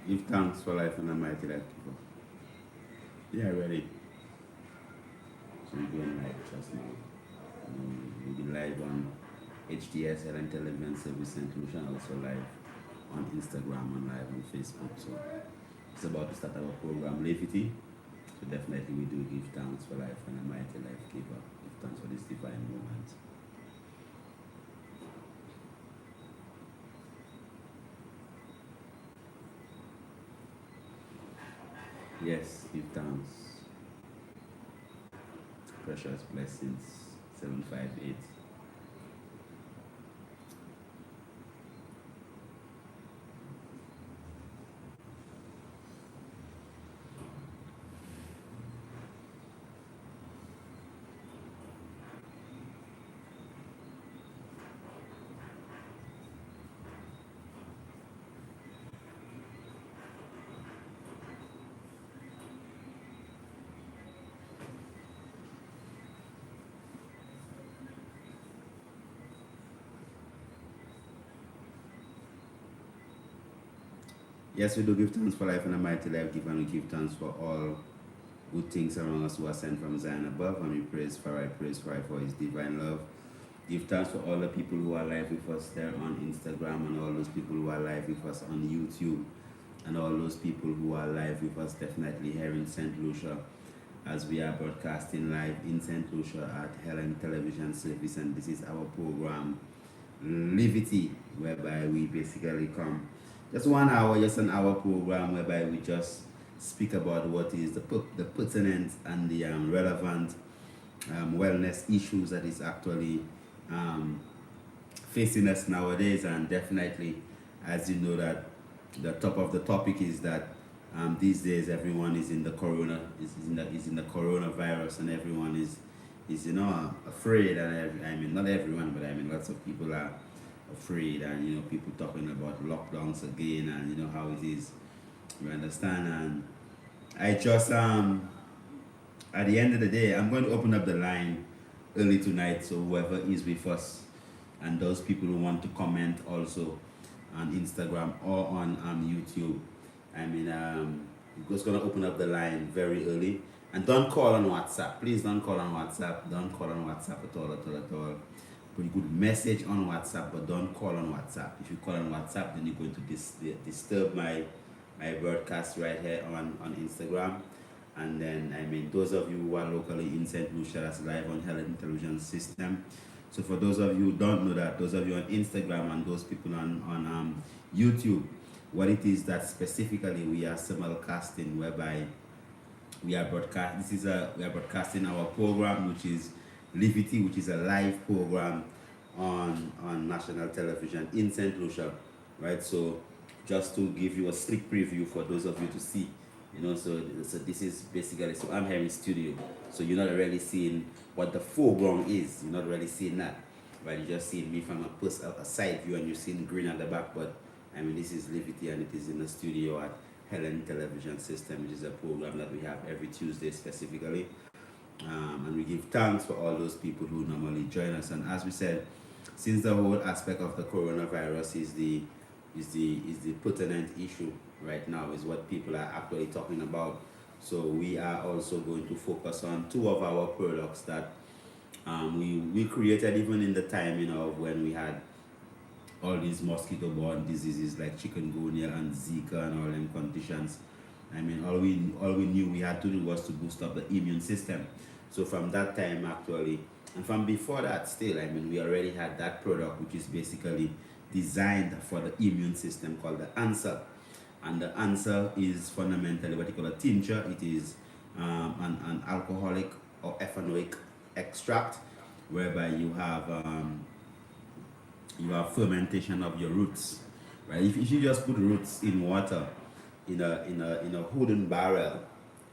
Give thanks for life and a mighty life giver. Yeah, ready. So we're going live just now. We'll be live on HTS Helen Television Service St. Lucia, also live on Instagram and live on Facebook. So it's about to start our program, Livity. So definitely we do give thanks for life and a mighty life giver. Give thanks for this divine moment. Yes, give thanks. Precious blessings. 758. Yes, we do give thanks for life and a mighty life giver, and we give thanks for all good things around us who are sent from Zion above, and we praise for his divine love. Give thanks for all the people who are live with us there on Instagram, and all those people who are live with us on YouTube, and all those people who are live with us definitely here in St. Lucia, as we are broadcasting live in St. Lucia at Helen Television Service, and this is our program Livity, whereby we basically come just 1 hour, just an hour program whereby we just speak about what is the pertinent and the relevant wellness issues that is actually facing us nowadays. And definitely, as you know, that the top of the topic is that these days everyone is in the coronavirus, and everyone is afraid. And I mean, not everyone, but I mean lots of people are afraid, and people talking about lockdowns again, and how it is. You understand? And I just at the end of the day, I'm going to open up the line early tonight, so whoever is with us and those people who want to comment also on Instagram or on YouTube, I mean, we're just going to open up the line very early. And don't call on WhatsApp. Please don't call on WhatsApp. Don't call on WhatsApp at all. Pretty good message on WhatsApp, but don't call on WhatsApp. If you call on WhatsApp, then you're going to disturb my broadcast right here on Instagram. And then, I mean, those of you who are locally in St. Lucia, that's live on Helen Television System. So for those of you who don't know that, those of you on Instagram and those people on YouTube, what it is that specifically we are simulcasting, whereby we are broadcasting our program, which is Livity, which is a live program on national television in St. Lucia, right? So just to give you a sneak preview for those of you to see, so this is basically, so I'm here in studio, so you're not really seeing what the foreground is, you're not really seeing that, right? You're just seeing me from a side view, and you're seeing green at the back, but I mean, this is Livity, and it is in the studio at Helen Television System, which is a program that we have every Tuesday specifically. And we give thanks for all those people who normally join us. And as we said, since the whole aspect of the coronavirus is the pertinent issue right now, is what people are actually talking about. So we are also going to focus on two of our products that we created even in the time, when we had all these mosquito-borne diseases like chikungunya and Zika and all them conditions. I mean, all we knew we had to do was to boost up the immune system. So from that time, actually, and from before that still, I mean, we already had that product, which is basically designed for the immune system, called the answer. And the answer is fundamentally what you call a tincture. It is an alcoholic or ethanoic extract, whereby you have fermentation of your roots, right? If you just put roots in water, in a wooden barrel,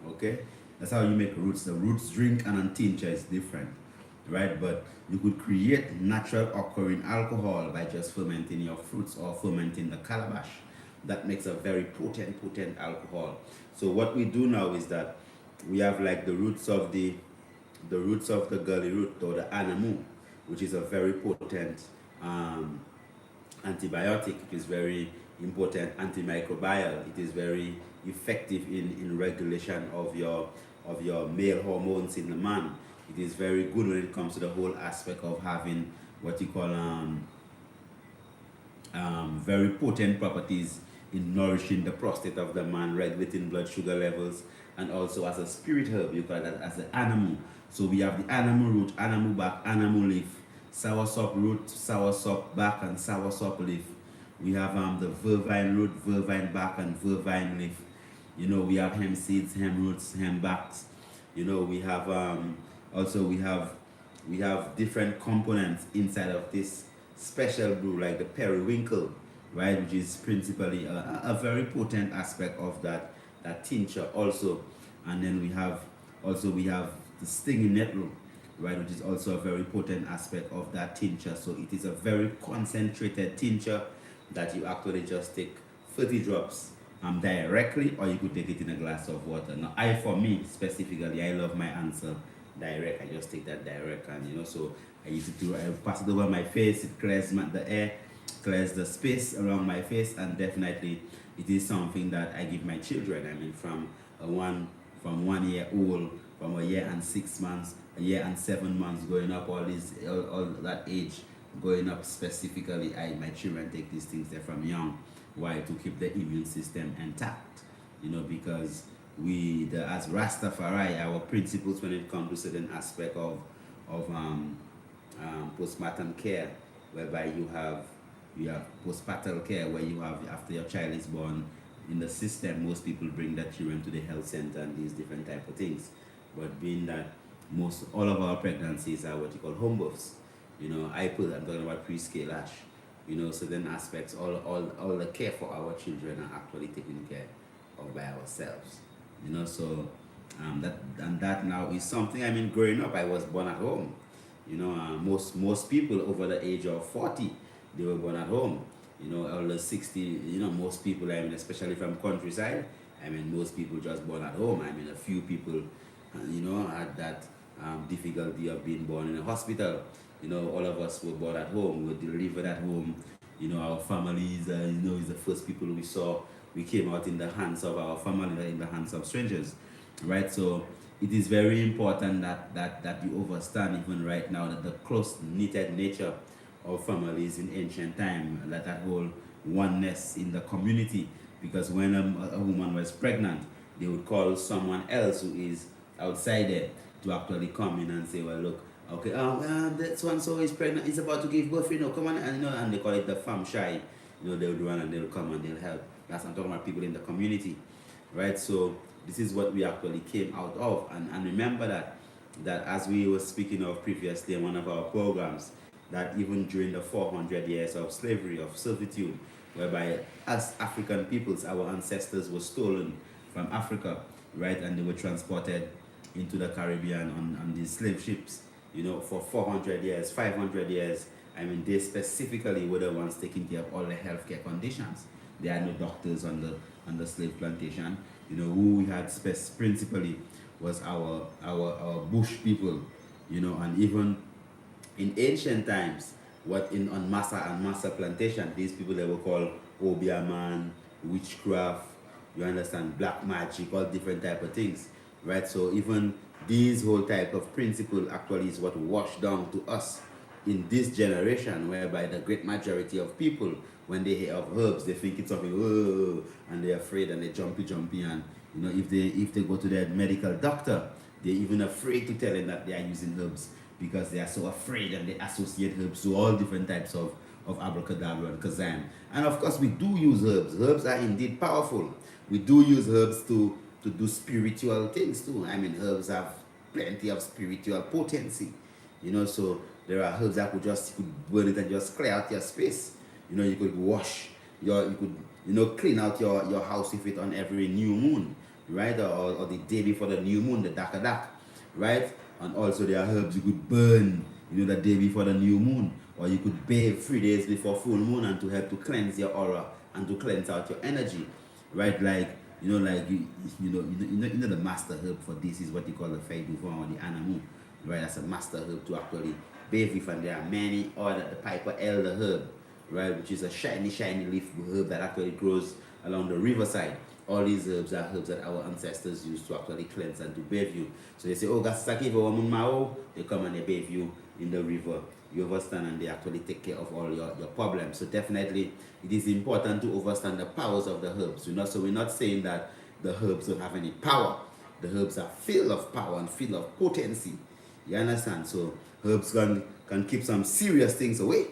okay, that's how you make roots. The roots drink, and a tincture is different, right? But you could create natural occurring alcohol by just fermenting your fruits or fermenting the calabash. That makes a very potent alcohol. So what we do now is that we have like the roots of the gully root, or the anamu, which is a very potent antibiotic. It is very important antimicrobial. It is very effective in regulation of your male hormones in the man. It is very good when it comes to the whole aspect of having what you call very potent properties in nourishing the prostate of the man, regulating blood sugar levels, and also as a spirit herb, you call that as an animal. So we have the animal root, animal bark, animal leaf, soursop root, soursop bark, and soursop leaf. We have the vervine root, vervine bark, and vervine leaf. You know, we have hemp seeds, hemp roots, hemp barks. You know, we have also we have different components inside of this special brew, like the periwinkle, right, which is principally a very potent aspect of that tincture also. And then we have the stinging nettle, right, which is also a very potent aspect of that tincture. So it is a very concentrated tincture that you actually just take 30 drops directly, or you could take it in a glass of water. Now, for me specifically, I love my answer direct. I just take that direct, and so I pass it over my face. It clears the air, clears the space around my face, and definitely it is something that I give my children. I mean, from 1 year old, from a year and 6 months, a year and 7 months, going up, all that age going up specifically. My children take these things there from young. Why? To keep the immune system intact. Because as Rastafari, our principles when it comes to certain aspect of postpartum care, whereby you have postpartum care, where you have, after your child is born, in the system, most people bring their children to the health center and these different type of things. But being that all of our pregnancies are what you call home births, I'm talking about pre-scale ash, certain aspects, all the care for our children are actually taken care of by ourselves. So that now is something. I mean, growing up, I was born at home. Most people over the age of 40, they were born at home. All the 60, most people, I mean, especially from countryside, I mean, most people just born at home. I mean, a few people, had that difficulty of being born in a hospital. All of us were born at home, were delivered at home. Our families, is the first people we saw. We came out in the hands of our family, not in the hands of strangers, right? So it is very important that you understand, even right now, that the close-knitted nature of families in ancient time, that whole oneness in the community. Because when a woman was pregnant, they would call someone else who is outside there to actually come in and say, well, look, okay, that so-and-so is pregnant, is about to give birth, come on, and they call it the fam shy. They would run and they'll come and they'll help. That's I'm talking about people in the community, right? So this is what we actually came out of. And remember that as we were speaking of previously in one of our programs, that even during the 400 years of slavery, of servitude, whereby as African peoples, our ancestors were stolen from Africa, right? And they were transported into the Caribbean on these slave ships, for 400 years, 500 years. I mean, they specifically were the ones taking care of all the healthcare conditions. There are no doctors on the slave plantation. Who we had principally was our bush people, and even in ancient times, on Massa plantation, these people, they were called Obeah, witchcraft, you understand, black magic, all different type of things, right? So even these whole type of principle actually is what washed down to us in this generation, whereby the great majority of people, when they hear of herbs, they think it's something, oh, and they're afraid and they jumpy, and if they go to their medical doctor, they're even afraid to tell them that they are using herbs, because they are so afraid and they associate herbs to all different types of abracadabra and kazam. And of course, we do use herbs. Herbs are indeed powerful. We do use herbs to do spiritual things too. I mean, herbs have plenty of spiritual potency. So there are herbs that you could burn it and just clear out your space. You could wash you could clean out your house with it on every new moon, right? Or the day before the new moon, the dark, right? And also there are herbs you could burn, the day before the new moon, or you could bathe 3 days before full moon, and to help to cleanse your aura and to cleanse out your energy, right? Like the master herb for this is what you call the Faidufon or the Anamu, right? That's a master herb to actually bathe with, and there are many other, the Piper elder herb, right, which is a shiny leaf herb that actually grows along the riverside. All these herbs are herbs that our ancestors used to actually cleanse and to bathe you. So they say, oh, gasaki woman mao, they come and they bathe you in the river. You understand, and they actually take care of all your problems. So definitely it is important to understand the powers of the herbs. So we're not saying that the herbs don't have any power. The herbs are filled of power and filled of potency. You understand? So herbs can keep some serious things away.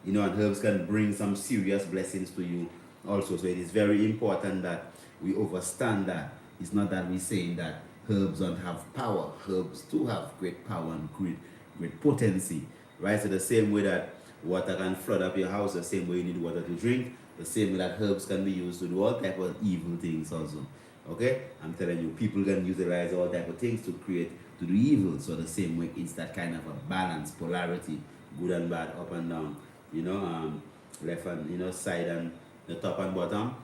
And herbs can bring some serious blessings to you also. So it is very important that we understand that. It's not that we're saying that herbs don't have power. Herbs do have great power and great potency. Right? So the same way that water can flood up your house, the same way you need water to drink, the same way that herbs can be used to do all type of evil things also. Okay? I'm telling you, people can utilize all type of things to do evil. So the same way, it's that kind of a balance, polarity, good and bad, up and down, left and side and the top and bottom.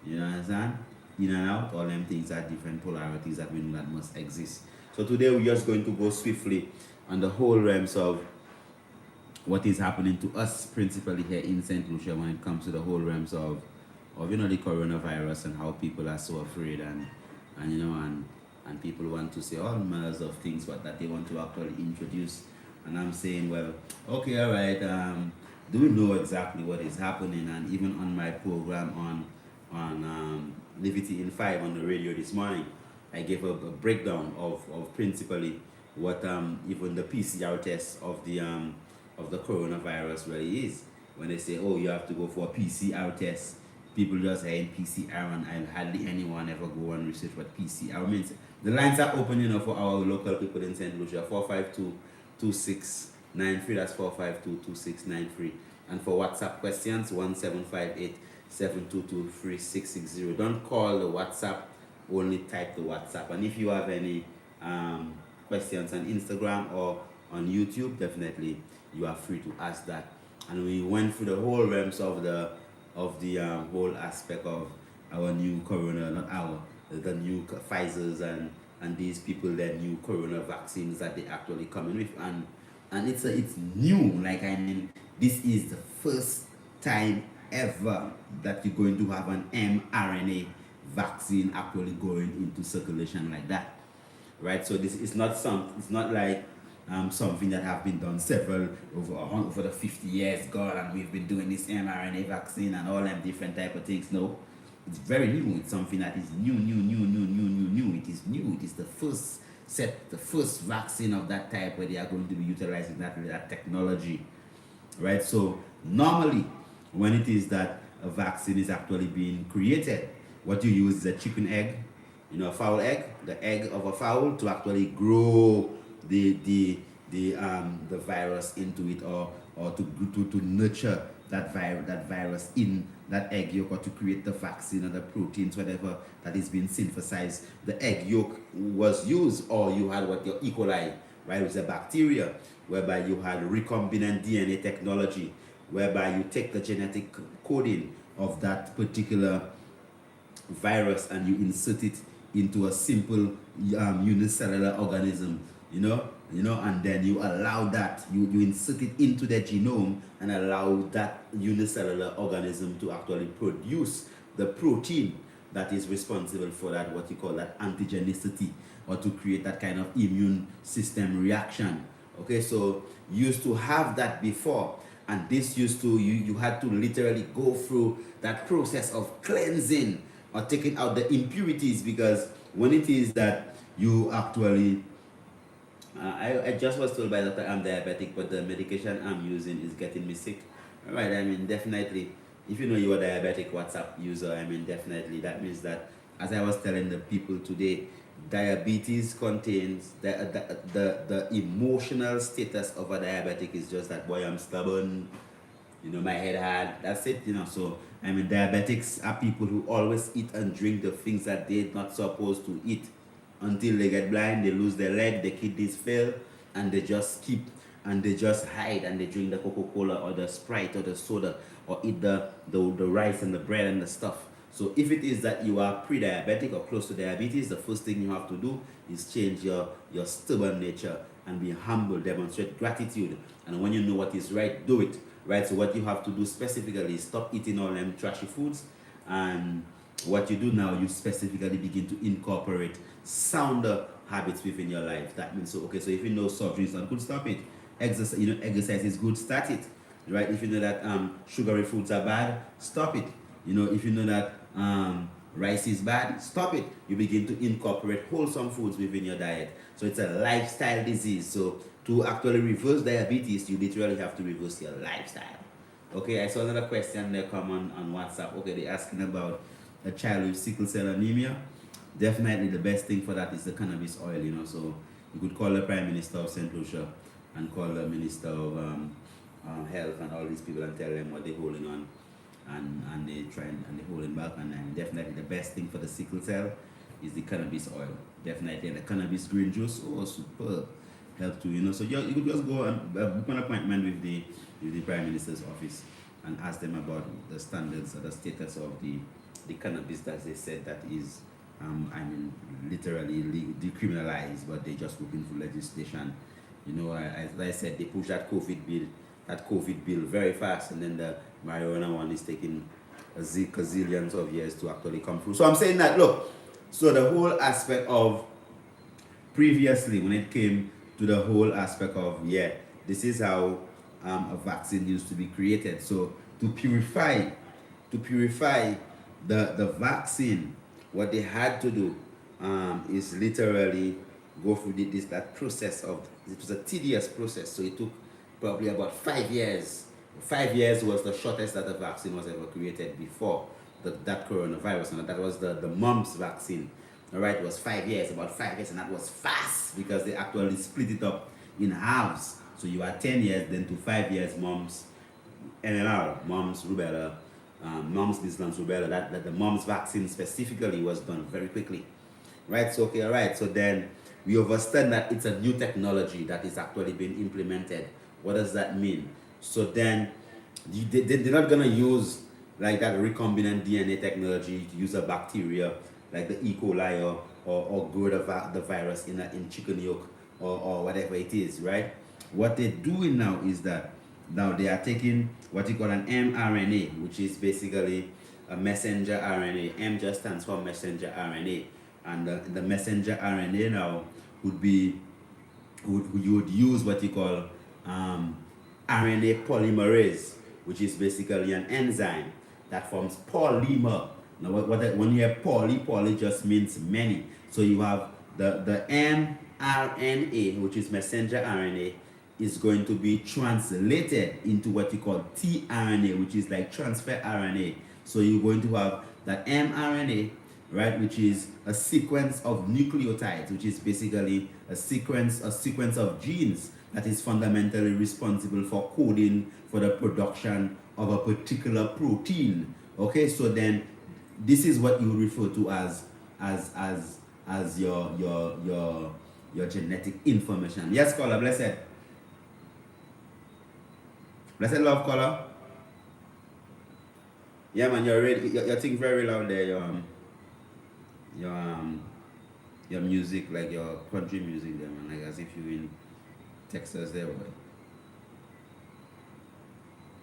You understand? In and out, all them things are different polarities that we know that must exist. So today we're just going to go swiftly on the whole realms of what is happening to us principally here in St. Lucia when it comes to the whole realms of the coronavirus and how people are so afraid and people want to say all manners of things that they want to actually introduce. And I'm saying, well, okay, all right, do we know exactly what is happening? And even on my program on Livity in 5 on the radio this morning, I gave a breakdown of principally what even the PCR test of the coronavirus really is. When they say, oh, you have to go for a PCR test, people just saying PCR, and hardly anyone ever go and research what PCR means. The lines are open, for our local people in St. Lucia, 452-2693, that's 452-2693. And for WhatsApp questions, 1758-722-3660. Don't call the WhatsApp, only type the WhatsApp. And if you have any questions on Instagram or on YouTube, definitely you are free to ask that. And we went through the whole realms of the whole aspect of our new the new Pfizer's and these people, their new corona vaccines that they actually come in with, and it's new. Like, I mean, this is the first time ever that you're going to have an mRNA vaccine actually going into circulation like that, right? So this is not like something that have been done several over the 50 years gone, and we've been doing this mRNA vaccine and all them different type of things. No, it's very new. It's something that is new. It is new. It is the first vaccine of that type where they are going to be utilizing that technology, right? So normally, when it is that a vaccine is actually being created, what you use is a chicken egg, a fowl egg, the egg of a fowl, to actually grow the virus into it, or to nurture that virus in that egg yolk, or to create the vaccine or the proteins, whatever that is being synthesized. The egg yolk was used, or you had what your E. coli, right, was a bacteria, whereby you had recombinant DNA technology, whereby you take the genetic coding of that particular virus and you insert it into a simple unicellular organism, and then you allow that, you insert it into the genome and allow that unicellular organism to actually produce the protein that is responsible for that, what you call that antigenicity, or to create that kind of immune system reaction. Okay, so you used to have that before, and this used to, you had to literally go through that process of cleansing or taking out the impurities, because when it is that you actually I just was told by the doctor I'm diabetic, but the medication I'm using is getting me sick. All right, I mean, definitely, if you know you're a diabetic WhatsApp user, I mean, definitely that means that, as I was telling the people today, diabetes contains the emotional status of a diabetic is just that, boy, I'm stubborn, my head hard, that's it, So, I mean, diabetics are people who always eat and drink the things that they're not supposed to eat, until they get blind, they lose their leg, their kidneys fail, and they just keep, and they just hide, and they drink the Coca-Cola or the Sprite or the soda, or eat the rice and the bread and the stuff. So if it is that you are pre-diabetic or close to diabetes, the first thing you have to do is change your stubborn nature and be humble, demonstrate gratitude. And when you know what is right, do it. right? So what you have to do specifically is stop eating all them trashy foods, and what you do now, you specifically begin to incorporate sounder habits within your life. That means, so okay, so if you know soft drinks are good, stop it. Exercise, exercise is good, start it, right? If you know that sugary foods are bad, stop it. If you know that rice is bad, stop it. You begin to incorporate wholesome foods within your diet. So it's a lifestyle disease. So to actually reverse diabetes, you literally have to reverse your lifestyle. Okay, I saw another question there come on WhatsApp. Okay, they're asking about a child with sickle cell anemia. Definitely the best thing for that is the cannabis oil, So you could call the Prime Minister of St. Lucia and call the Minister of Health and all these people and tell them what they're holding on, and they try and they're holding back. And definitely the best thing for the sickle cell is the cannabis oil. Definitely, and the cannabis green juice, superb. Help too, So you could just go and book an appointment with the Prime Minister's office and ask them about the standards or the status of the cannabis that they said that is, literally decriminalized, but they just looking for legislation. As I said, they push that COVID bill very fast, and then the marijuana one is taking gazillions of years to actually come through. So I'm saying that, look, so the whole aspect of previously, when it came to the whole aspect of, this is how a vaccine used to be created. So to purify the vaccine, what they had to do is literally go through that process of, it was a tedious process. So it took probably about 5 years. 5 years was the shortest that a vaccine was ever created before that coronavirus, and that was the mumps vaccine. All right, it was 5 years, about 5 years, and that was fast because they actually split it up in halves. So you had 10 years, then to 5 years, mumps, MMR, mumps, rubella, mumps, measles, rubella. That the mumps vaccine specifically was done very quickly, right? So okay, all right. So then we understand that it's a new technology that is actually being implemented. What does that mean? So then they're not gonna use like that recombinant DNA technology to use a bacteria like the E. coli or grow the virus in chicken yolk or whatever it is, right? What they're doing now is that now they are taking what you call an mRNA, which is basically a messenger RNA. M just stands for messenger RNA, and the messenger RNA now you would use what you call RNA polymerase, which is basically an enzyme that forms polymer. Now, when you have poly just means many. So you have the mRNA, which is messenger RNA, is going to be translated into what you call tRNA, which is like transfer RNA. So you're going to have that mRNA, right, which is a sequence of nucleotides, which is basically a sequence of genes that is fundamentally responsible for coding for the production of a particular protein. Okay, so then this is what you refer to as your genetic information. Yes, caller, blessed. Blessed love, caller. Yeah, man, you're ready. You're think very loud there. Your music, like your country music there, man, like as if you in Texas there, boy.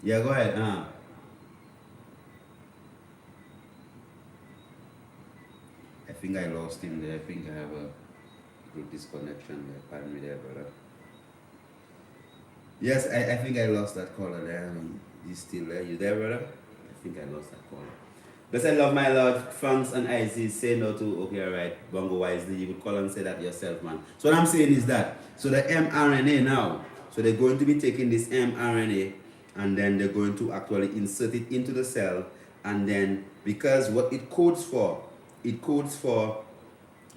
Yeah, go ahead. I think I lost him there. I think I have a good disconnection there. Pardon me there, brother. Yes, I think I lost that caller there. He's still there. You there, brother? I think I lost that caller. Blessed love, my Lord. Franks and Isis say no to. Okay, all right. Bongo wisely. You could call and say that yourself, man. So what I'm saying is that, so the mRNA now, so they're going to be taking this mRNA and then they're going to actually insert it into the cell, and then because what it codes for, the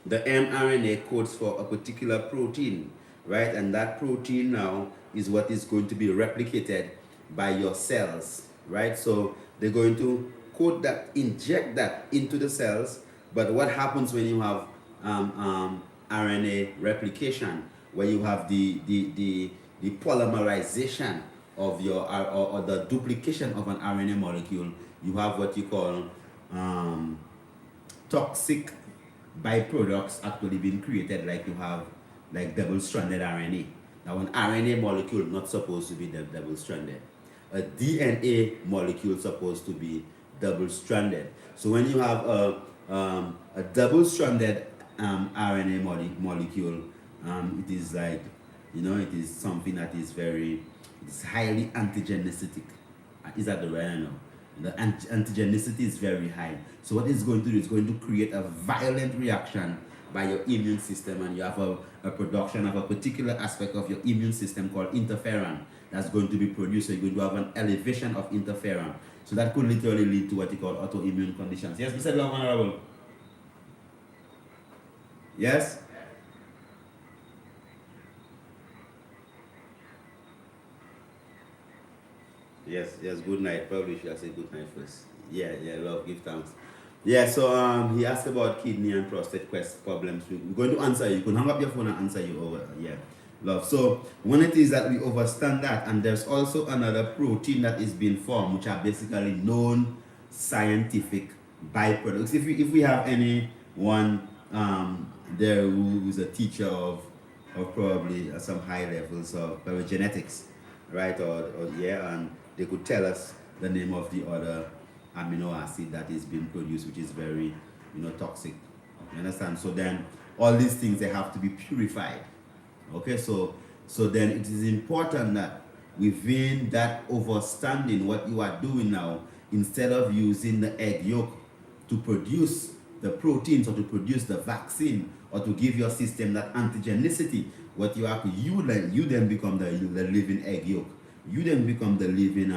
mRNA codes for a particular protein, right? And that protein now is what is going to be replicated by your cells, right? So they're going to code that, inject that into the cells. But what happens when you have RNA replication, where you have the polymerization of your or the duplication of an RNA molecule? You have what you call toxic byproducts actually being created, like you have like double-stranded RNA. Now an RNA molecule not supposed to be double-stranded. a DNA molecule supposed to be double-stranded. So when you have a double-stranded RNA molecule, it is like, it is something that is it's highly antigenicity. Is that the right? I know. The antigenicity is very high. So what it's going to do is going to create a violent reaction by your immune system, and you have a production of a particular aspect of your immune system called interferon that's going to be produced. So you're going to have an elevation of interferon. So that could literally lead to what you call autoimmune conditions. Yes, Mr. Long Honorable. Yes? Yes, good night. Probably should I say good night first. Yeah, love, give thanks. Yeah, so he asked about kidney and prostate problems. We're going to answer you. You can hang up your phone and answer you over. Yeah, love. So when it is that we overstand that, and there's also another protein that is being formed, which are basically known scientific byproducts. If we have anyone there who is a teacher of probably some high levels of genetics, right? Or yeah, and they could tell us the name of the other amino acid that is being produced, which is very, toxic. You understand? So then all these things, they have to be purified. Okay, so then it is important that within that overstanding, what you are doing now, instead of using the egg yolk to produce the proteins or to produce the vaccine or to give your system that antigenicity, what you have to, you then become the living egg yolk. You then become the living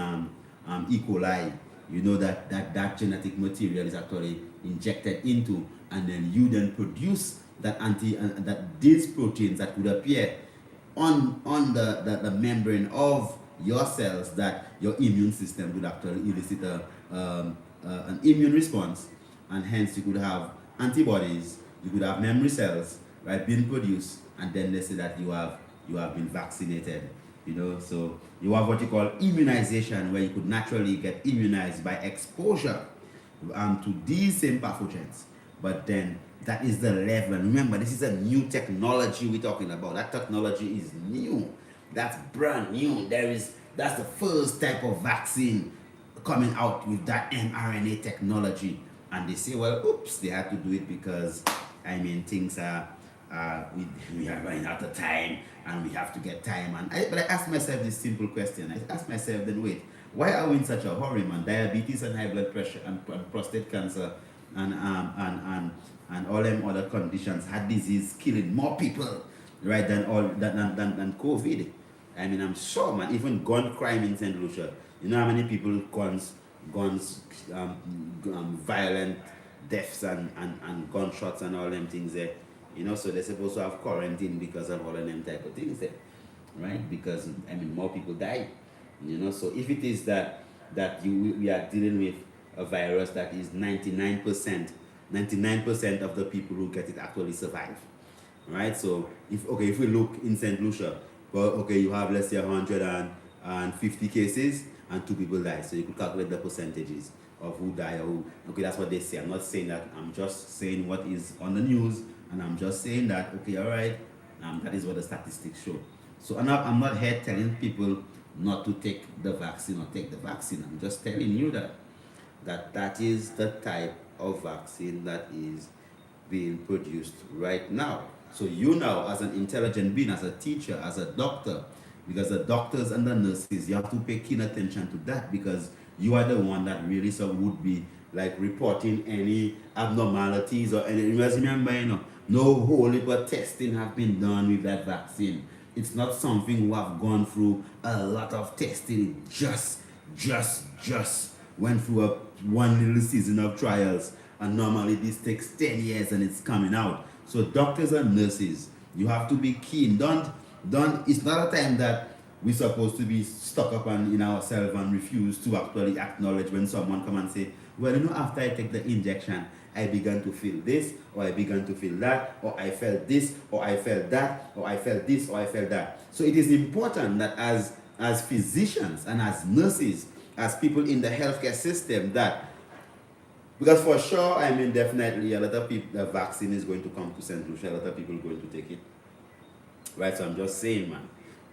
E. coli. That genetic material is actually injected into, and then you then produce that that these proteins that could appear on the membrane of your cells, that your immune system would actually elicit an immune response, and hence you could have antibodies, you could have memory cells, right, being produced, and then they say that you have been vaccinated. So you have what you call immunization, where you could naturally get immunized by exposure to these same pathogens. But then that is the level. And remember, this is a new technology we're talking about. That technology is new. That's brand new. That's the first type of vaccine coming out with that mRNA technology. And they say, well, oops, they had to do it because, things are, we are running out of time, and we have to get time. But I asked myself this simple question. I asked myself, then wait, why are we in such a hurry, man? Diabetes and high blood pressure and prostate cancer and all them other conditions, heart disease, killing more people, right, than COVID. I'm sure, man, even gun crime in St. Lucia, you know how many people, guns, violent deaths and gunshots and all them things there. So they're supposed to have quarantine because of all of them type of things there, right? Because more people die. So if it is that we are dealing with a virus that is 99% of the people who get it actually survive, right? So if we look in St. Lucia, well, you have, let's say, 150 cases and 2 people die. So you could calculate the percentages of who die or who. Okay, that's what they say. I'm not saying that. I'm just saying what is on the news, and I'm just saying that, okay, all right, that is what the statistics show. So I'm not here telling people not to take the vaccine or take the vaccine. I'm just telling you that is the type of vaccine that is being produced right now. So you now, as an intelligent being, as a teacher, as a doctor, because the doctors and the nurses, you have to pay keen attention to that, because you are the one that really would be like reporting any abnormalities or any. Remember, no whole heap of testing have been done with that vaccine. It's not something we have gone through a lot of testing. It just went through one little season of trials, and normally this takes 10 years and it's coming out. So doctors and nurses, you have to be keen. Don't. It's not a time that we're supposed to be stuck up in ourselves and refuse to actually acknowledge when someone come and say, well, after I take the injection, I began to feel this, or I began to feel that, or I felt this, or I felt that, or I felt this, or I felt that. So it is important that as physicians and as nurses, as people in the healthcare system, that, because for sure, definitely a lot of people, the vaccine is going to come to St. Lucia, a lot of people are going to take it. Right, so I'm just saying, man,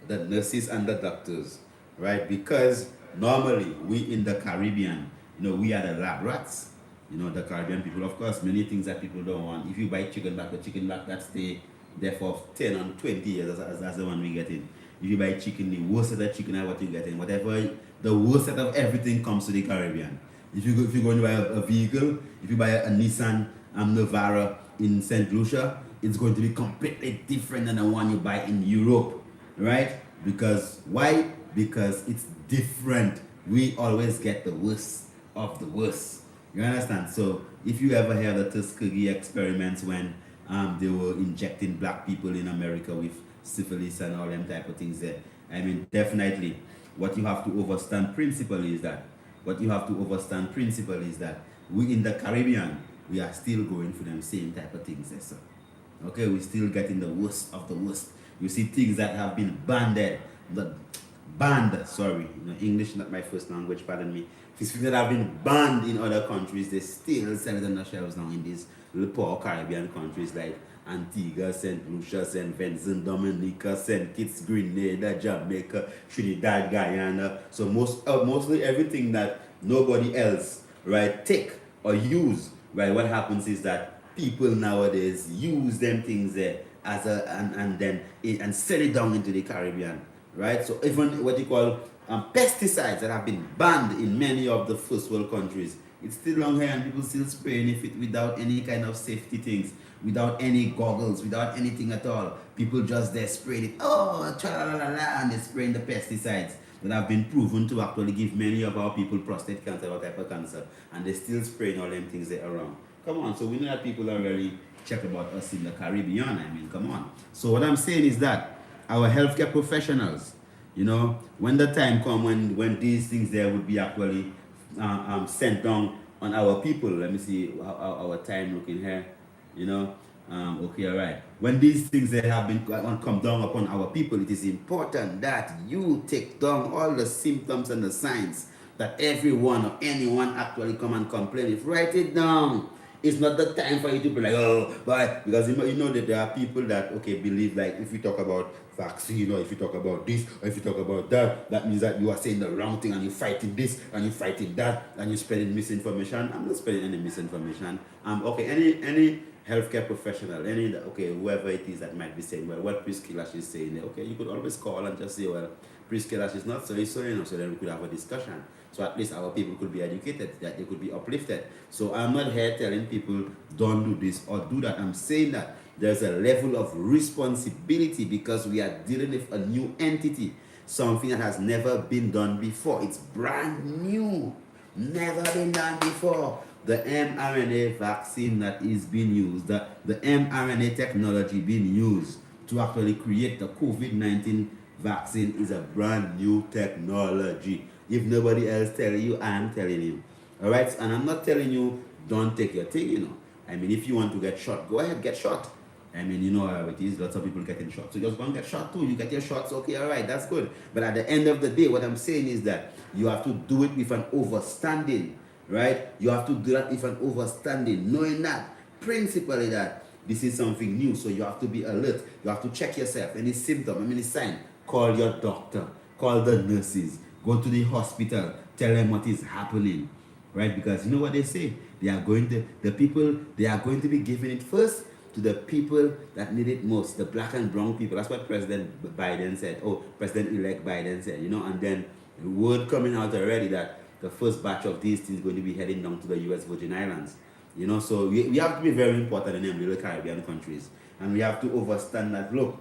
the nurses and the doctors, right, because normally we in the Caribbean, we are the lab rats. The Caribbean people, of course, many things that people don't want. If you buy chicken back, the chicken back that stay there for 10 and 20 years, that's the one we get in. If you buy chicken, the worst of the chicken are what you get in. Whatever, the worst out of everything comes to the Caribbean. If you go and buy a vehicle, if you buy a Nissan Navara in St. Lucia, it's going to be completely different than the one you buy in Europe, right? Because why? Because it's different. We always get the worst of the worst. You understand? So if you ever hear the Tuskegee experiments when they were injecting black people in America with syphilis and all them type of things there, I mean, definitely what you have to understand principle is that we in the Caribbean, we are still going for them same type of things there, sir. Okay, we're still getting the worst of the worst. You see things that have been banned, sorry, English not my first language, pardon me. Things that have been banned in other countries, they still sell it on the shelves now in these little poor Caribbean countries like Antigua, St. Lucia, St. Vincent, Dominica, St. Kitts, Grenada, Jamaica, Trinidad, Guyana. So mostly everything that nobody else, right, take or use, right, what happens is that people nowadays use them things there as and sell it down into the Caribbean, right? So even what you call pesticides that have been banned in many of the first world countries, it's still on here and people still spraying it without any kind of safety things, without any goggles, without anything at all. People just there spraying it, and they're spraying the pesticides that have been proven to actually give many of our people prostate cancer or type of cancer, and they're still spraying all them things there around. Come on, so we know that people are really check about us in the Caribbean. I mean, come on. So what I'm saying is that our healthcare professionals, when the time come when these things there would be actually sent down on our people. Let me see how our time looking here. Okay, all right. When these things that have been come down upon our people, it is important that you take down all the symptoms and the signs that everyone or anyone actually come and complain. If write it down. It's not the time for you to be like, oh, but because you know that there are people that believe like if you talk about vaccine or if you talk about this or if you talk about that, that means that you are saying the wrong thing and you're fighting this and you're fighting that and you're spreading misinformation. I'm not spreading any misinformation. Any healthcare professional, whoever it is that might be saying, well, what Priskila is saying there, you could always call and just say, well, Priskila is not so then we could have a discussion. So at least our people could be educated, that they could be uplifted. So I'm not here telling people don't do this or do that. I'm saying that there's a level of responsibility because we are dealing with a new entity, something that has never been done before. It's brand new, never been done before. The mRNA vaccine that is being used, the mRNA technology being used to actually create the COVID-19 vaccine is a brand new technology. If nobody else telling you, I am telling you. Alright? And I'm not telling you, don't take your thing, I mean, if you want to get shot, go ahead, get shot. I mean, you know how it is, lots of people getting shot. So just go and get shot too. You get your shots, okay, alright, that's good. But at the end of the day, what I'm saying is that you have to do it with an overstanding, right? You have to do that with an overstanding, knowing that, principally that this is something new. So you have to be alert. You have to check yourself. Any symptom, any sign, call your doctor, call the nurses. Go to the hospital, tell them what is happening, right? Because you know what they say? They are going to be giving it first to the people that need it most, the black and brown people. That's what President Biden said. Oh, President-elect Biden said, and then the word coming out already that the first batch of these things is going to be heading down to the U.S. Virgin Islands. So we have to be very important in them little Caribbean countries. And we have to understand that, look,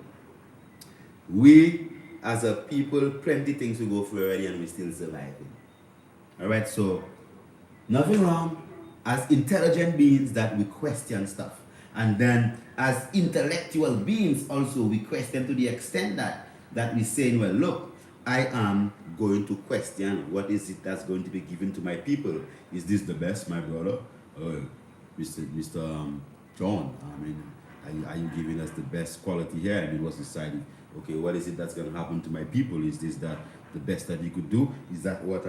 we as a people, plenty things we go through already and we still surviving. Alright, so nothing wrong as intelligent beings that we question stuff. And then as intellectual beings also we question to the extent that we saying, well, look, I am going to question what is it that's going to be given to my people. Is this the best, my brother? Mr. John, I mean, are you giving us the best quality here? I mean, what's decided? Okay, what is it that's going to happen to my people? Is this that the best that you could do? Is that what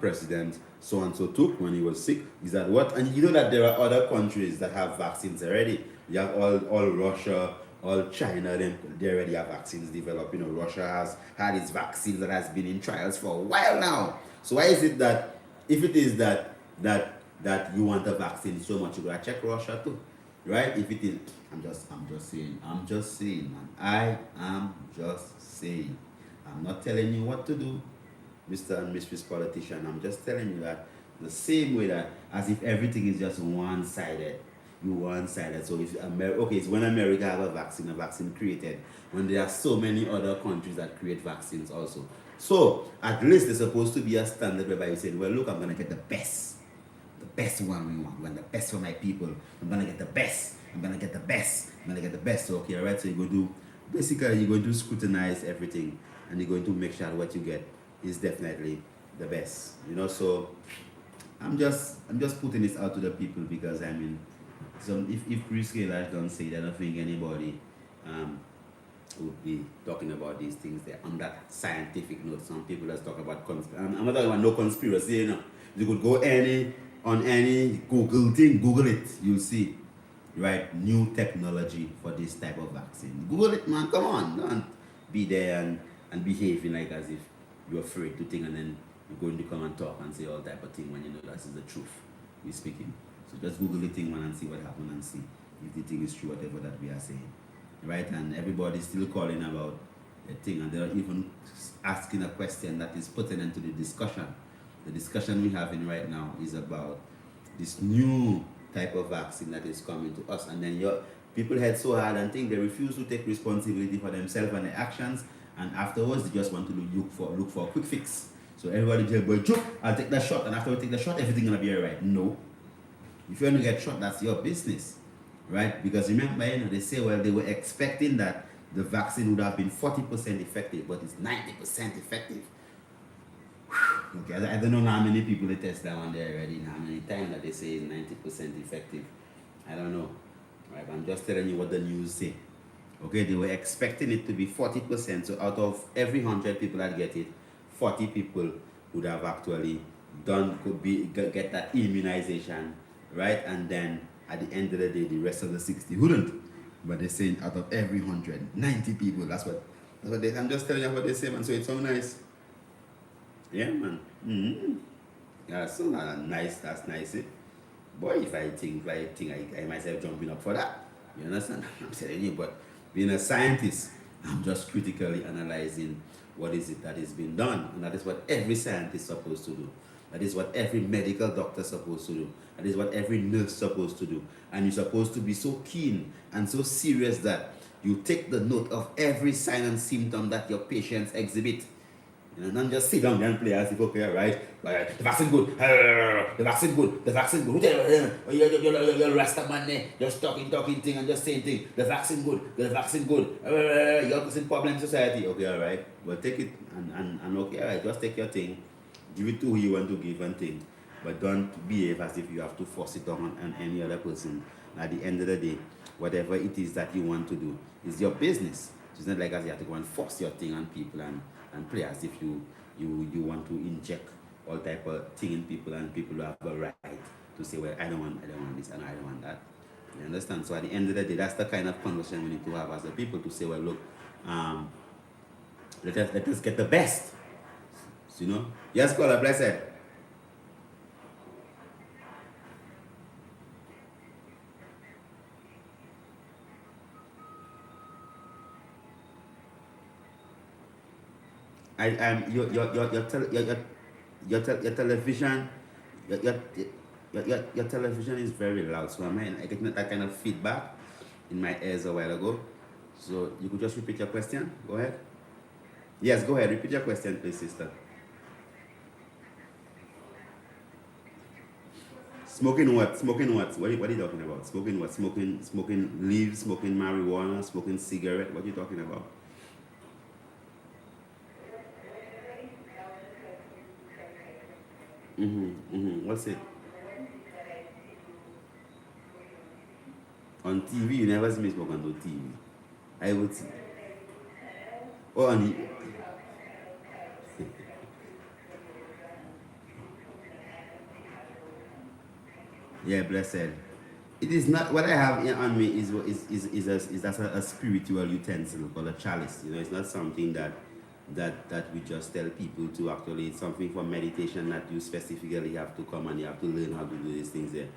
President so-and-so took when he was sick? Is that what? And you know that there are other countries that have vaccines already. You have all Russia, all China, they already have vaccines developed. You know, Russia has had its vaccines that has been in trials for a while now. So why is it that if it is that you want a vaccine so much, you gotta check Russia too, right? If it is, I'm just saying, man. I am just saying. I'm not telling you what to do, Mr. and Mrs. Politician. I'm just telling you that the same way that as if everything is just one-sided. You one-sided. So if okay, it's when America have a vaccine created, when there are so many other countries that create vaccines also. So at least there's supposed to be a standard whereby you say, well, look, I'm gonna get the best one we want the best for my people. I'm gonna get the best. I'm gonna get the best. I'm gonna get the best. So okay, all right. So you're going to scrutinize everything, and you're going to make sure what you get is definitely the best. You know, so I'm just putting this out to the people because I mean, if Chris Gaylor don't say that, I don't think anybody would be talking about these things there on that scientific note. Some people just talk about conspiracy. I'm not talking about no conspiracy, you know. You could go on any Google thing, Google it, you'll see, right? New technology for this type of vaccine. Google it, man. Come on, don't be there and behaving like as if you're afraid to think, and then you're going to come and talk and say all type of thing when you know that is the truth we're speaking. So just Google the thing, man, and see what happens and see if the thing is true, whatever that we are saying, right? And everybody's still calling about a thing, and they're even asking a question that is pertinent to the discussion. The discussion we're having right now is about this new type of vaccine that is coming to us, and then people head so hard and think they refuse to take responsibility for themselves and their actions, and afterwards they just want to look for a quick fix. So everybody just go, joke, I'll take the shot, and after we take the shot, everything's gonna be alright. No. If you're gonna get shot, that's your business. Right? Because remember, you know, they say, well, they were expecting that the vaccine would have been 40% effective, but it's 90% effective. Okay, I don't know how many people they test that one there already, how many times that they say is 90% effective. I don't know. Right? I'm just telling you what the news say. Okay, they were expecting it to be 40%, so out of every 100 people that get it, 40 people would have actually get that immunization, right? And then at the end of the day, the rest of the 60 wouldn't. But they're saying out of every 100, 90 people. That's what I'm just telling you what they say, man. So it's so nice. Yeah, man. Mm-hmm. Yeah, so nice. That's nice. Eh? Boy, if I think I myself jumping up for that. You understand? I'm telling you, but being a scientist, I'm just critically analyzing what is it that is being done. And that is what every scientist is supposed to do. That is what every medical doctor is supposed to do. That is what every nurse is supposed to do. And you're supposed to be so keen and so serious that you take the note of every sign and symptom that your patients exhibit. You know, not just sit down there and play as if, okay, all right, the vaccine good, the vaccine good, the vaccine good. You're Rasta man there, just talking thing and just saying thing. The vaccine good, the vaccine good. You're causing problem in society. Okay, all right, but take it and okay, all right, just take your thing. Give it to who you want to give and thing. But don't behave as if you have to force it on any other person. At the end of the day, whatever it is that you want to do is your business. It's not like as you have to go and force your thing on people and play as if you want to inject all type of thing in people, and people have a right to say, well, I don't want this and I don't want that. You understand? So at the end of the day, that's the kind of conversation we need to have as a people, to say, well, look, let us get the best. So, you know? Yes, caller, blessed. Your television your television is very loud, so I get that kind of feedback in my ears a while ago. So you could just repeat your question. Go ahead. Yes, go ahead. Repeat your question, please, sister. Smoking what? Smoking what? What are you talking about? Smoking what? Smoking leaves, smoking marijuana, smoking cigarette. What are you talking about? What's it? On TV, you never see me smoke on the TV. I would see. Oh, on the. Yeah, blessed. It is not what I have on me is that's a spiritual utensil called a chalice. You know, it's not something that we just tell people to actually. It's something for meditation that you specifically have to come and you have to learn how to do these things there.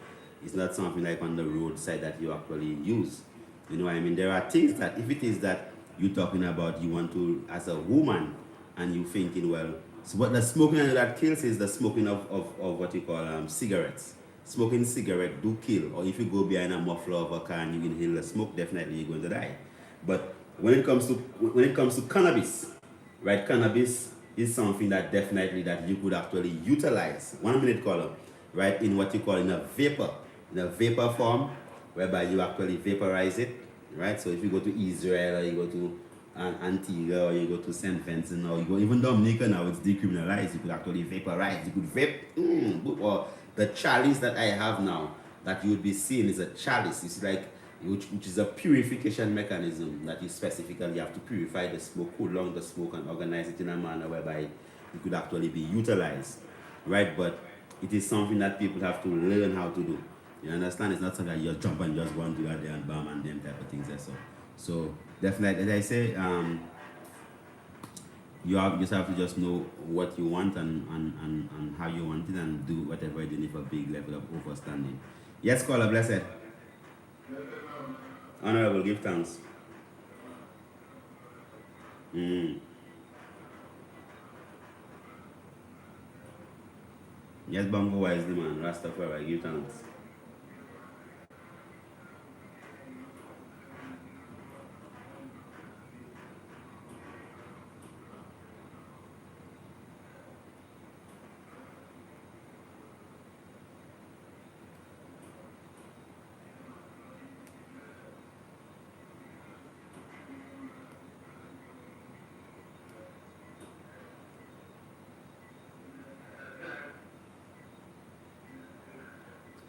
It's not something like on the roadside that you actually use. You know what I mean? There are things that if it is that you're talking about, you want to as a woman, and you thinking, well, so what the smoking that kills is the smoking of what you call cigarettes. Smoking cigarette do kill, or if you go behind a muffler of a car and you inhale the smoke, definitely you're going to die. But when it comes to cannabis, right? Cannabis is something that definitely that you could actually utilize. 1 minute color, right? In what you call in a vapor form, whereby you actually vaporize it, right? So if you go to Israel or you go to Antigua or you go to Saint Vincent or you go even Dominica now, it's decriminalized. You could actually vaporize. You could vape. Or the chalice that I have now that you would be seeing is a chalice. It's like which is a purification mechanism that you specifically have to purify the smoke, cool down the smoke, and organize it in a manner whereby it could actually be utilized, right? But it is something that people have to learn how to do. You understand? It's not something that you just jump and just go and do that there and bam and them type of things there. So definitely, as I say, just have to just know what you want and how you want it and do whatever you need for a big level of overstanding. Yes, caller, blessed. Honorable, give thanks. Mm. Yes, Bongo wisely, man. Rastafari, give thanks.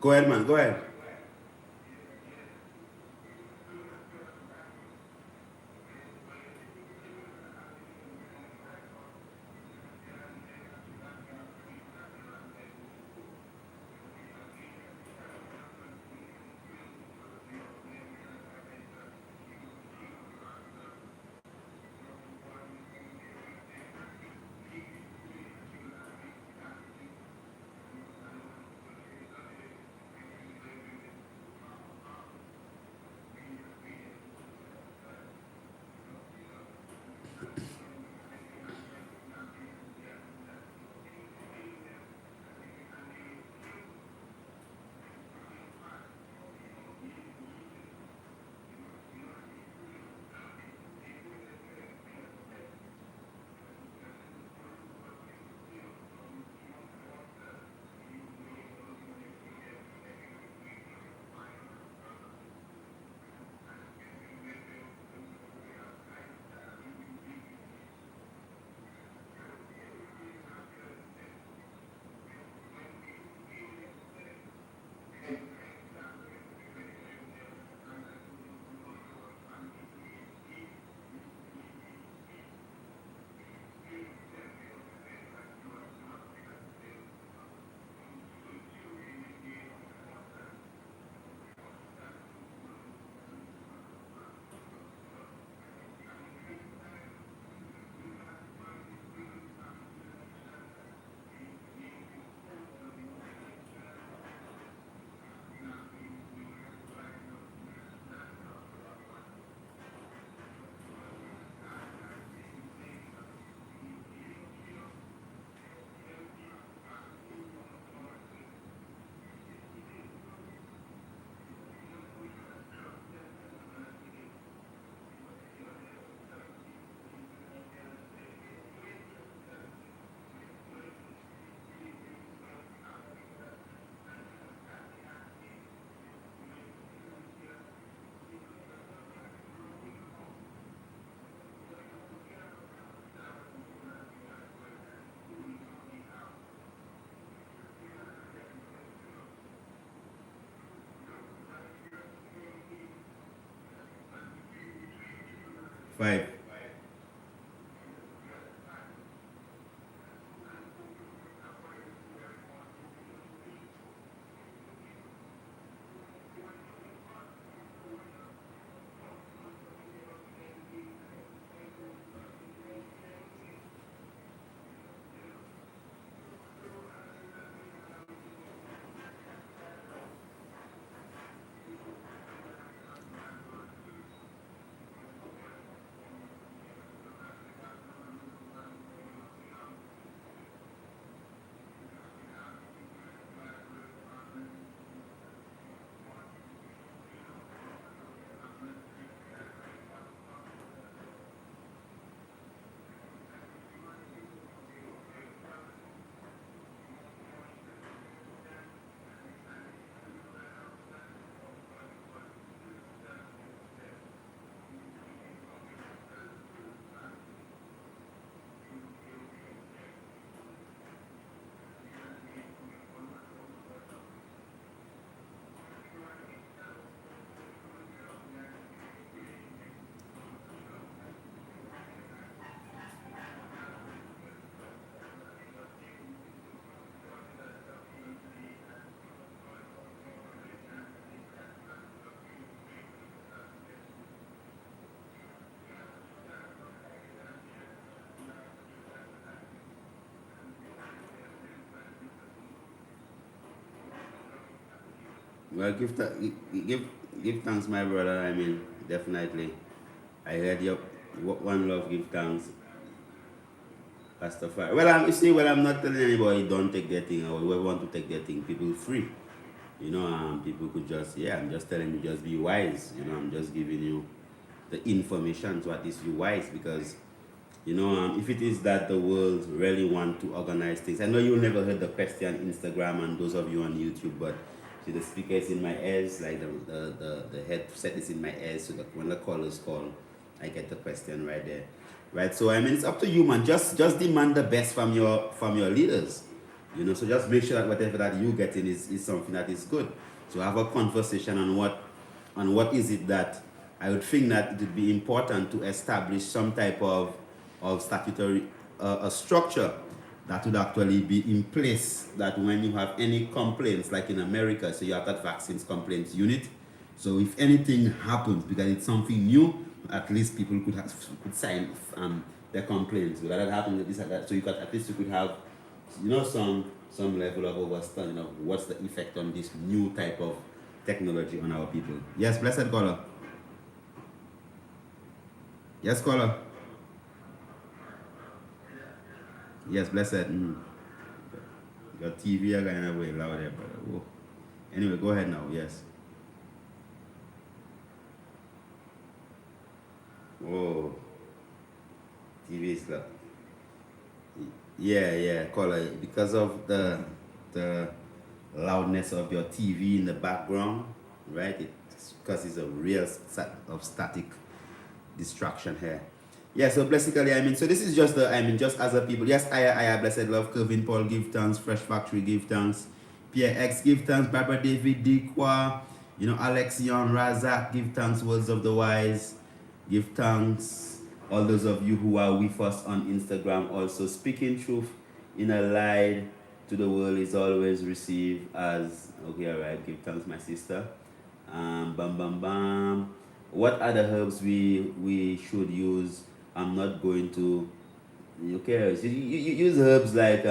Go ahead, man. Go ahead. Five. Well, give give thanks, my brother. I mean, definitely. I heard your one love, give thanks, Rastafari. Well, you see, well, I'm not telling anybody don't take their thing or whoever want to take their thing. People free. People could just, yeah, I'm just telling you, just be wise. I'm just giving you the information to at least be wise because, if it is that the world really want to organize things. I know you never heard the question on Instagram and those of you on YouTube, but see, the speaker is in my ears, like the headset is in my ears, so that when the callers call, I get the question right there. Right, so I mean, it's up to you, man. Just demand the best from your leaders. So just make sure that whatever that you getting is something that is good. So have a conversation on what is it that I would think that it would be important to establish some type of statutory a structure that would actually be in place, that when you have any complaints, like in America, so you have that vaccines complaints unit. So if anything happens, because it's something new, at least people could sign their complaints. Without that happening, this and that, so at least you could have, some level of understanding of what's the effect on this new type of technology on our people. Yes, blessed caller. Yes, caller. Yes, blessed. Your TV are going away loud there, brother. Whoa. Anyway, go ahead now. Yes. Oh, TV is loud. Yeah, caller. Because of the loudness of your TV in the background, right? It's because it's a real set of static distraction here. Yeah, so basically, so this is just just as a people. Yes, I blessed love, Kevin Paul, give thanks, Fresh Factory, give thanks, Pierre X, give thanks, Barbara David, Dikwa, Alexion, Razak, give thanks, Words of the Wise, give thanks, all those of you who are with us on Instagram, also speaking truth in a lie to the world is always received as, okay, all right, give thanks, my sister. Bam, bam, bam. What other herbs we should use? I'm not going to. Okay, so you use herbs like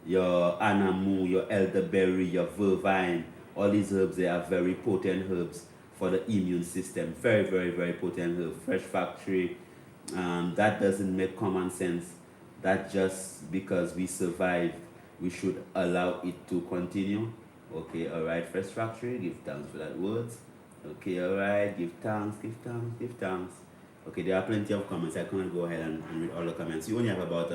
your anamu, your elderberry, your vervine. All these herbs, they are very potent herbs for the immune system. Very, very, very potent herb. Fresh Factory. That doesn't make common sense. That just because we survived, we should allow it to continue. Okay, all right. Fresh Factory, give thanks for that words. Okay, all right. Give thanks, give thanks, give thanks. Okay, there are plenty of comments. I cannot go ahead and read all the comments. You only have about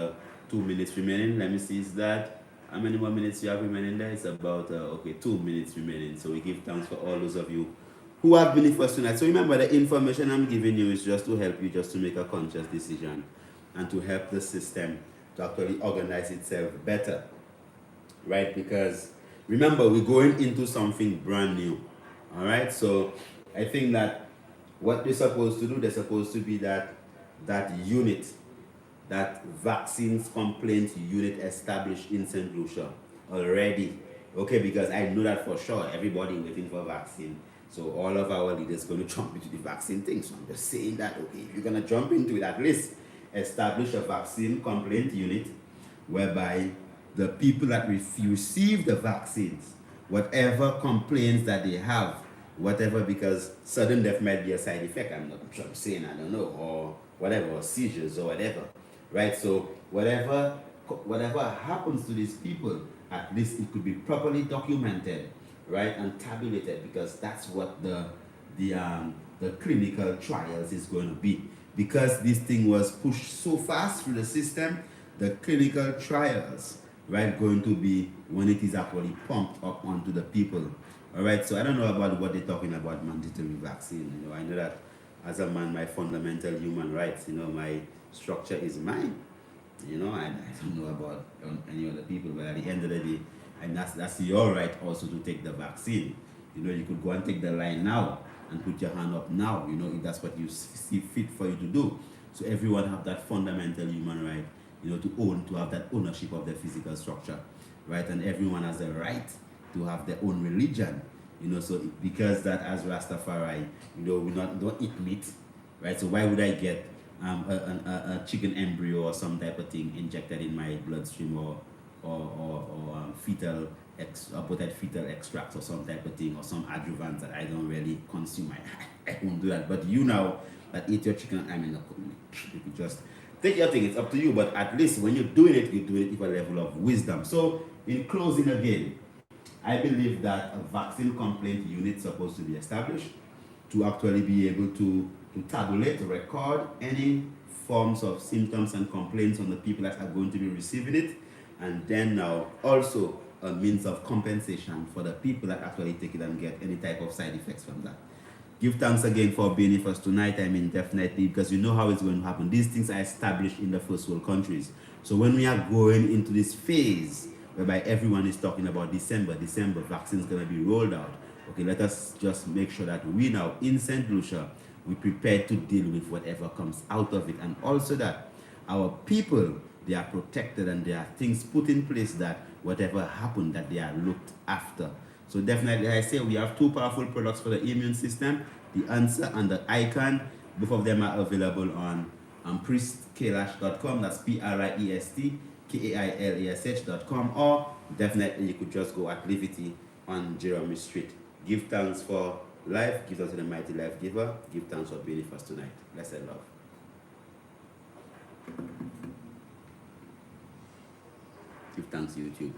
2 minutes remaining. Let me see, is that how many more minutes you have remaining there? It's about 2 minutes remaining. So we give thanks for all those of you who have been with us tonight. So remember, the information I'm giving you is just to help you just to make a conscious decision and to help the system to actually organize itself better, right? Because remember, we're going into something brand new. All right, so I think that what they're supposed to do, they're supposed to be that unit, that vaccines complaints unit established in St. Lucia already. Okay, because I know that for sure, everybody waiting for vaccine. So all of our leaders going to jump into the vaccine thing. So I'm just saying that, okay, if you're going to jump into it, at least establish a vaccine complaint unit whereby the people that receive the vaccines, whatever complaints that they have, whatever, because sudden death might be a side effect, I'm saying, I don't know, or whatever, or seizures or whatever, right? So whatever happens to these people, at least it could be properly documented, right, and tabulated, because that's what the clinical trials is going to be. Because this thing was pushed so fast through the system, the clinical trials, right, going to be when it is actually pumped up onto the people. All right, so I don't know about what they're talking about mandatory vaccine. I know that as a man, my fundamental human rights, my structure is mine. I don't know about any other people, but at the end of the day, and that's your right also to take the vaccine. You could go and take the line now and put your hand up now, if that's what you see fit for you to do. So everyone have that fundamental human right, to have that ownership of their physical structure, right? And everyone has a right to have their own religion, so because that as Rastafari, we don't eat meat, right? So why would I get a chicken embryo or some type of thing injected in my bloodstream or fetal aborted fetal extracts or some type of thing or some adjuvants that I don't really consume. I won't do that. But you now that eat your chicken, I mean, you could just take your thing. It's up to you. But at least when you're doing it with a level of wisdom. So in closing again, I believe that a vaccine complaint unit is supposed to be established to actually be able to tabulate, record any forms of symptoms and complaints on the people that are going to be receiving it, and then now also a means of compensation for the people that actually take it and get any type of side effects from that. Give thanks again for being with us tonight. I mean, definitely, because you know how it's going to happen. These things are established in the first world countries. So when we are going into this phase whereby everyone is talking about December vaccines going to be rolled out. Okay, let us just make sure that we now in St. Lucia, we prepared to deal with whatever comes out of it, and also that our people, they are protected and there are things put in place that whatever happened, that they are looked after. So definitely, I say we have two powerful products for the immune system, the Answer and the Icon. Both of them are available on priestkailash.com. That's PRIESTKAILASH.com, or definitely you could just go at Livity on Jeremy Street. Give thanks for life. Give thanks to the mighty life giver. Give thanks for being with us tonight. Blessed love. Give thanks, YouTube.